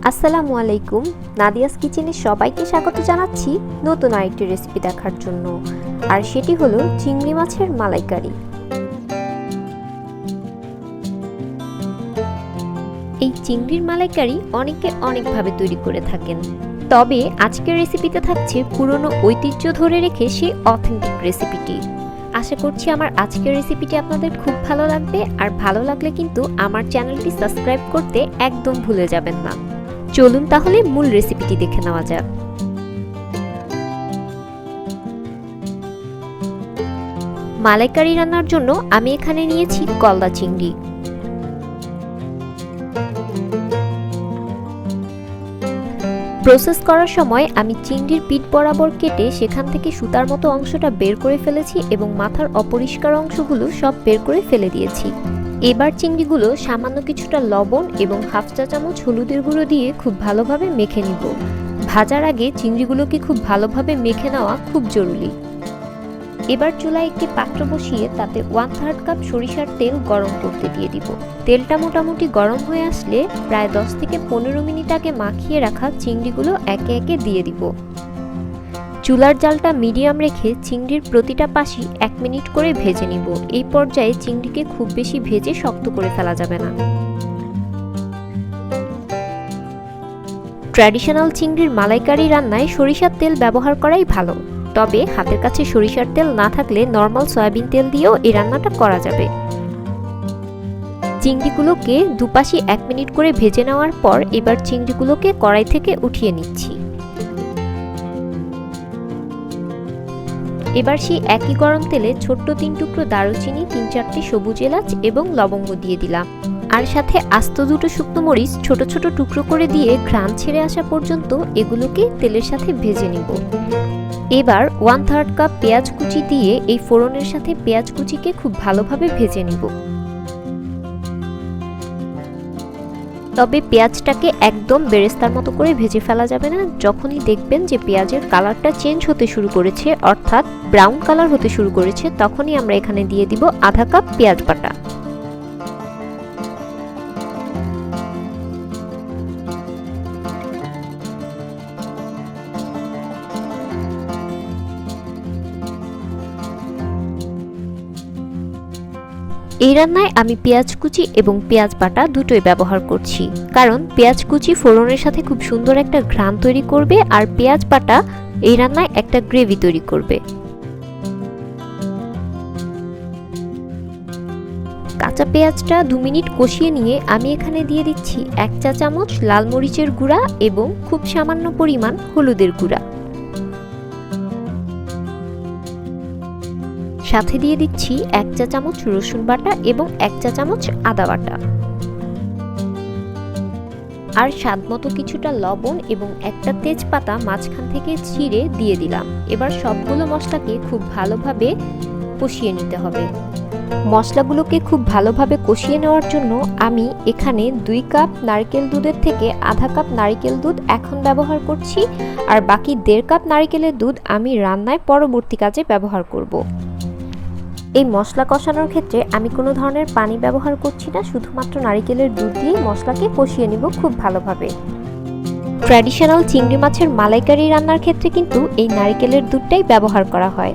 আসসালামু আলাইকুম, নাদিয়াস কিচেনে সবাইকে স্বাগত জানাচ্ছি নতুন আরেকটি রেসিপি দেখার জন্য। আর সেটি হলো চিংড়ি মাছের মালাইকারি। এই চিংড়ির মালাইকারি অনেকে অনেকভাবে তৈরি করে থাকেন, তবে আজকের রেসিপিতে থাকছে পুরনো ঐতিহ্য ধরে রেখে সেই অথেন্টিক রেসিপিটি। আশা করছি আমার আজকের রেসিপিটি আপনাদের খুব ভালো লাগবে, আর ভালো লাগলে কিন্তু আমার চ্যানেলটি সাবস্ক্রাইব করতে একদম ভুলে যাবেন না। চলুন তাহলে মূল রেসিপিটি দেখে নেওয়া যাক। মালাইকারি রান্নার জন্য আমি এখানে নিয়েছি গলদা চিংড়ি। প্রসেস করার সময় আমি চিংড়ির পিঠ বরাবর কেটে সেখান থেকে সুতার মতো অংশটা বের করে ফেলেছি এবং মাথার অপরিষ্কার অংশগুলো সব বের করে ফেলে দিয়েছি। এবার চিংড়িগুলো সামান্য কিছুটা লবণ এবং হাফ চা চামচ হলুদের গুঁড়ো দিয়ে খুব ভালোভাবে মেখে নিব। ভাজার আগে চিংড়িগুলোকে খুব ভালোভাবে মেখে নেওয়া খুব জরুরি। এবার চুলায় একটি পাত্র বসিয়ে তাতে 1/3 কাপ সরিষার তেল গরম করতে দিয়ে দিব। তেলটা মোটামুটি গরম হয়ে আসলে প্রায় 10 থেকে 15 মিনিট আগে মাখিয়ে রাখা চিংড়িগুলো একে একে দিয়ে দিব। চুলার জালটা মিডিয়াম রেখে চিংড়ির প্রতিটা পাশই 1 মিনিট করে ভেজে নিব। এই পর্যায়ে চিংড়িকে খুব বেশি ভেজে শক্ত করে ফেলা যাবে না। ট্র্যাডিশনাল চিংড়ির মালাইকারি রান্নায় সরিষার তেল ব্যবহার করাই ভালো, তবে হাতের কাছে সরিষার তেল না থাকলে নর্মাল সয়াবিন তেল দিয়েও এই রান্নাটা করা যাবে। চিংড়িগুলোকে দুপাশে 1 মিনিট করে ভেজে নেওয়ার পর এবার চিংড়িগুলোকে কড়াই থেকে উঠিয়ে নিচ্ছি। এবার সেই একই গরম তেলে ছোট্ট 3 টুকরো দারুচিনি, 3-4টি সবুজ এলাচ এবং লবঙ্গ দিয়ে দিলাম, আর সাথে আস্ত 2টো শুকনো মরিচ ছোট ছোট টুকরো করে দিয়ে ঘ্রাণ ছেড়ে আসা পর্যন্ত এগুলোকে তেলের সাথে ভেজে নিব। এবার 1/3 কাপ পেঁয়াজ কুচি দিয়ে এই ফোড়নের সাথে পেঁয়াজ কুচিকে খুব ভালোভাবে ভেজে নিব। তবে পেঁয়াজটাকে একদম বেরেস্তার মতো করে ভেজে ফেলা যাবে না। যখনই দেখবেন যে পেঁয়াজের কালারটা চেঞ্জ হতে শুরু করেছে, অর্থাৎ ব্রাউন কালার হতে শুরু করেছে, তখনই আমরা এখানে দিয়ে দিব আধা কাপ পেঁয়াজ বাটা। এই রান্নায় আমি পেঁয়াজ কুচি এবং পেঁয়াজ বাটা দুটোই ব্যবহার করছি, কারণ পেঁয়াজ কুচি ফোড়নের সাথে খুব সুন্দর একটা ঘ্রাণ তৈরি করবে, আর পেঁয়াজ বাটা এই রান্নায় একটা গ্রেভি তৈরি করবে। কাঁচা পেঁয়াজটা 2 মিনিট কষিয়ে নিয়ে আমি এখানে দিয়ে দিচ্ছি 1 চা চামচ লাল মরিচের গুঁড়া এবং খুব সামান্য পরিমাণ হলুদের গুঁড়া। সাথে দিয়ে দিচ্ছি 1 চা চামচ রসুন বাটা এবং 1 চা চামচ আদা বাটা, আর স্বাদমতো কিছুটা লবণ এবং একটা তেজপাতা মাঝখান থেকে চিড়ে দিয়ে দিলাম। এবার সবগুলো মশলাকে খুব ভালোভাবে কষিয়ে নিতে হবে। মশলাগুলোকে খুব ভালোভাবে কষিয়ে নেওয়ার জন্য আমি এখানে 2 কাপ নারকেল দুধের থেকে আধা কাপ নারকেল দুধ এখন ব্যবহার করছি, আর বাকি 1.5 কাপ নারকেলের দুধ আমি রান্নায় পরবর্তী কাজে ব্যবহার করব। এই মশলা কষানোর ক্ষেত্রে আমি কোনো ধরনের পানি ব্যবহার করছি না, শুধুমাত্র নারকেলের দুধ দিয়ে মশলাকে কষিয়ে নিব খুব ভালোভাবে। ট্র্যাডিশনাল চিংড়ি মাছের মালাইকারি রান্নার ক্ষেত্রে কিন্তু এই নারকেলের দুধটাই ব্যবহার করা হয়।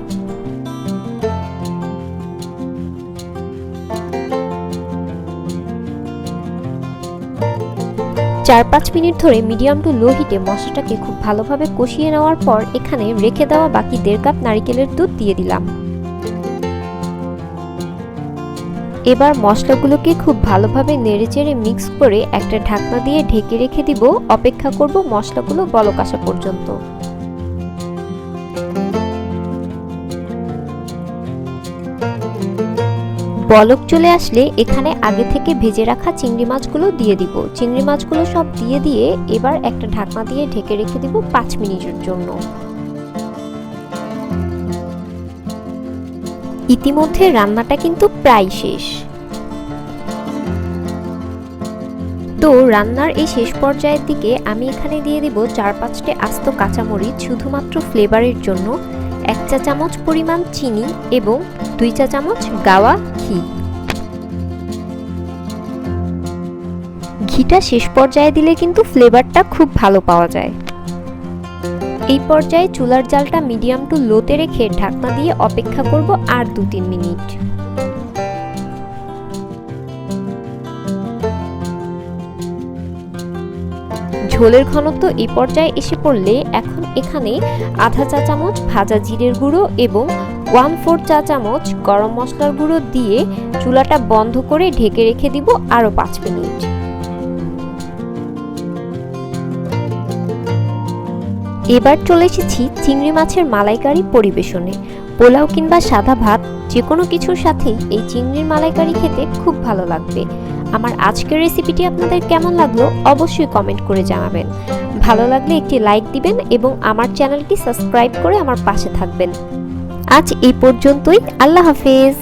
চার 5 মিনিট ধরে মিডিয়াম টু লো হিটে মশলাটাকে খুব ভালোভাবে কষিয়ে নেওয়ার পর এখানে রেখে দেওয়া বাকি 1.5 কাপ নারকেলের দুধ দিয়ে দিলাম। এবার মশলাগুলোকে খুব ভালোভাবে নেড়েচেড়ে মিক্স করে একটা ঢাকনা দিয়ে ঢেকে রেখে দিব। অপেক্ষা করব মশলাগুলো বলক আসা পর্যন্ত। বলক চলে আসলে এখানে আগে থেকে ভেজে রাখা চিংড়ি মাছগুলো দিয়ে দিব। চিংড়ি মাছগুলো সব দিয়ে এবার একটা ঢাকনা দিয়ে ঢেকে রেখে দিব 5 মিনিটের জন্য। ইতিমধ্যে রান্নাটা কিন্তু প্রায় শেষ। তো রান্নার এই শেষ পর্যায়ের দিকে আমি এখানে দিয়ে দিব 4-5টে আস্ত কাঁচামরিচ শুধুমাত্র ফ্লেভারের জন্য, 1 চা চামচ পরিমাণ চিনি এবং 2 চা চামচ গাওয়া ঘি। ঘিটা শেষ পর্যায়ে দিলে কিন্তু ফ্লেভারটা খুব ভালো পাওয়া যায়। এই পর্যায়ে চুলার জালটা মিডিয়াম টু লোতে রেখে ঢাকনা দিয়ে অপেক্ষা করব আর 2-3 মিনিট। ঝোলের ঘনত্ব এই পর্যায়ে এসে পড়লে এখন এখানে আধা চা চামচ ভাজা জিরের গুঁড়ো এবং 1/4 চা চামচ গরম মশলার গুঁড়ো দিয়ে চুলাটা বন্ধ করে ঢেকে রেখে দিব আরও 5 মিনিট। এবার চলে এসেছি চিংড়ি মাছের মালাইকারি পরিবেশনে। পোলাও কিংবা সাদা ভাত যে কোনো কিছুর সাথেই এই চিংড়ির মালাইকারি খেতে খুব ভালো লাগবে। আমার আজকের রেসিপিটি আপনাদের কেমন লাগলো অবশ্যই কমেন্ট করে জানাবেন। ভালো লাগলে একটি লাইক দিবেন এবং আমার চ্যানেলটি সাবস্ক্রাইব করে আমার পাশে থাকবেন। আজ এই পর্যন্তই, আল্লাহ হাফেজ।